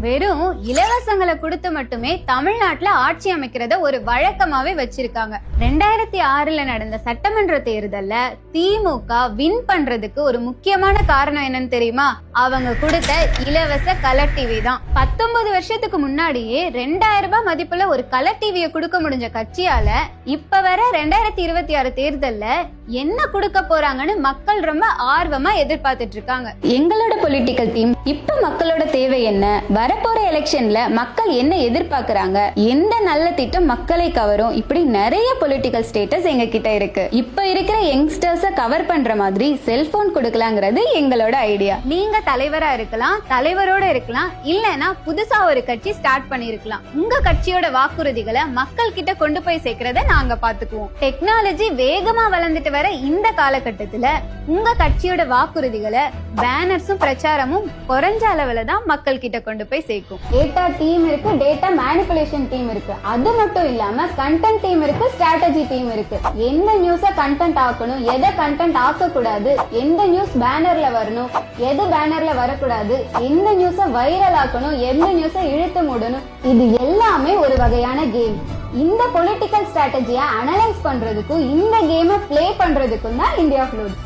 வெறும் இலவசங்களை கொடுத்து மட்டுமே தமிழ்நாட்டுல ஆட்சி அமைக்கிறத ஒரு வழக்கமாவே வச்சிருக்காங்க. 2006 நடந்த சட்டமன்ற தேர்தல்ல திமுக வின் பண்றதுக்கு ஒரு முக்கியமான காரணம் என்னன்னு தெரியுமா? அவங்க கொடுத்த இலவச கலர் டிவி தான். 19 வருஷத்துக்கு முன்னாடியே 2000 ரூபாய் மதிப்புல ஒரு கலர் டிவியை கொடுக்க முடிஞ்ச கட்சியால இப்ப வர 2026 தேர்தல்ல என்ன கொடுக்க போறாங்கன்னு மக்கள் ரொம்ப ஆர்வமா எதிர்பார்த்துட்டு இருக்காங்க. எங்களோட பொலிட்டிக்கல் டீம் இப்ப மக்களோட தேவை என்ன, வரப்போற எலெக்ஷன்ல மக்கள் என்ன எதிர்பார்க்கறாங்க, எந்த நல்ல திட்டம் மக்களை கவரும், இப்படி நிறைய பொலிட்டிக்கல் ஸ்டேட்டஸ் எங்க கிட்ட இருக்கு. இப்ப இருக்கிற யங்ஸ்டர்ஸ கவர் பண்ற மாதிரி செல்போன் கொடுக்கலாங்கிறது எங்களோட ஐடியா. நீங்க தலைவரா இருக்கலாம், தலைவரோட இருக்கலாம், இல்லனா புதுசா ஒரு கட்சி ஸ்டார்ட் பண்ணிருக்கலாம். உங்க கட்சியோட வாக்குறுதிகளை மக்கள் கிட்ட கொண்டு போய் சேர்க்கறத நாங்க பாத்துக்குவோம். டெக்னாலஜி வேகமா வளர்ந்துட்டு வர இந்த காலகட்டத்துல உங்க கட்சியோட வாக்குறுதிகளை பேனர்ஸும் பிரச்சாரமும் குறைஞ்ச அளவுல தான் மக்கள் கிட்ட கொண்டு போய் சேர்க்கும். டேட்டா டீம் இருக்கு, டேட்டா மேனிபுலேஷன் டீம் இருக்கு. அது மட்டும் இல்லாம கண்டென்ட் டீம் இருக்கு, ஸ்ட்ராட்டஜி டீம் இருக்கு. எந்த நியூஸ கண்டென்ட் ஆக்கணும், எதை கண்டென்ட் ஆக்க கூடாது, எந்த நியூஸ் பேனர்ல வரணும், எது பேனர்ல வரக்கூடாது, எந்த நியூஸ வைரல் ஆக்கணும், எந்த நியூஸ இழுத்து மூடணும், இது எல்லாமே ஒரு வகையான கேம். இந்த பொலிட்டிக்கல் ஸ்ட்ராட்டஜியை அனலைஸ் பண்றதுக்கும் இந்த கேமை பிளே பண்றதுக்கும் தான் இந்தியா ஃப்ளூட்ஸ்.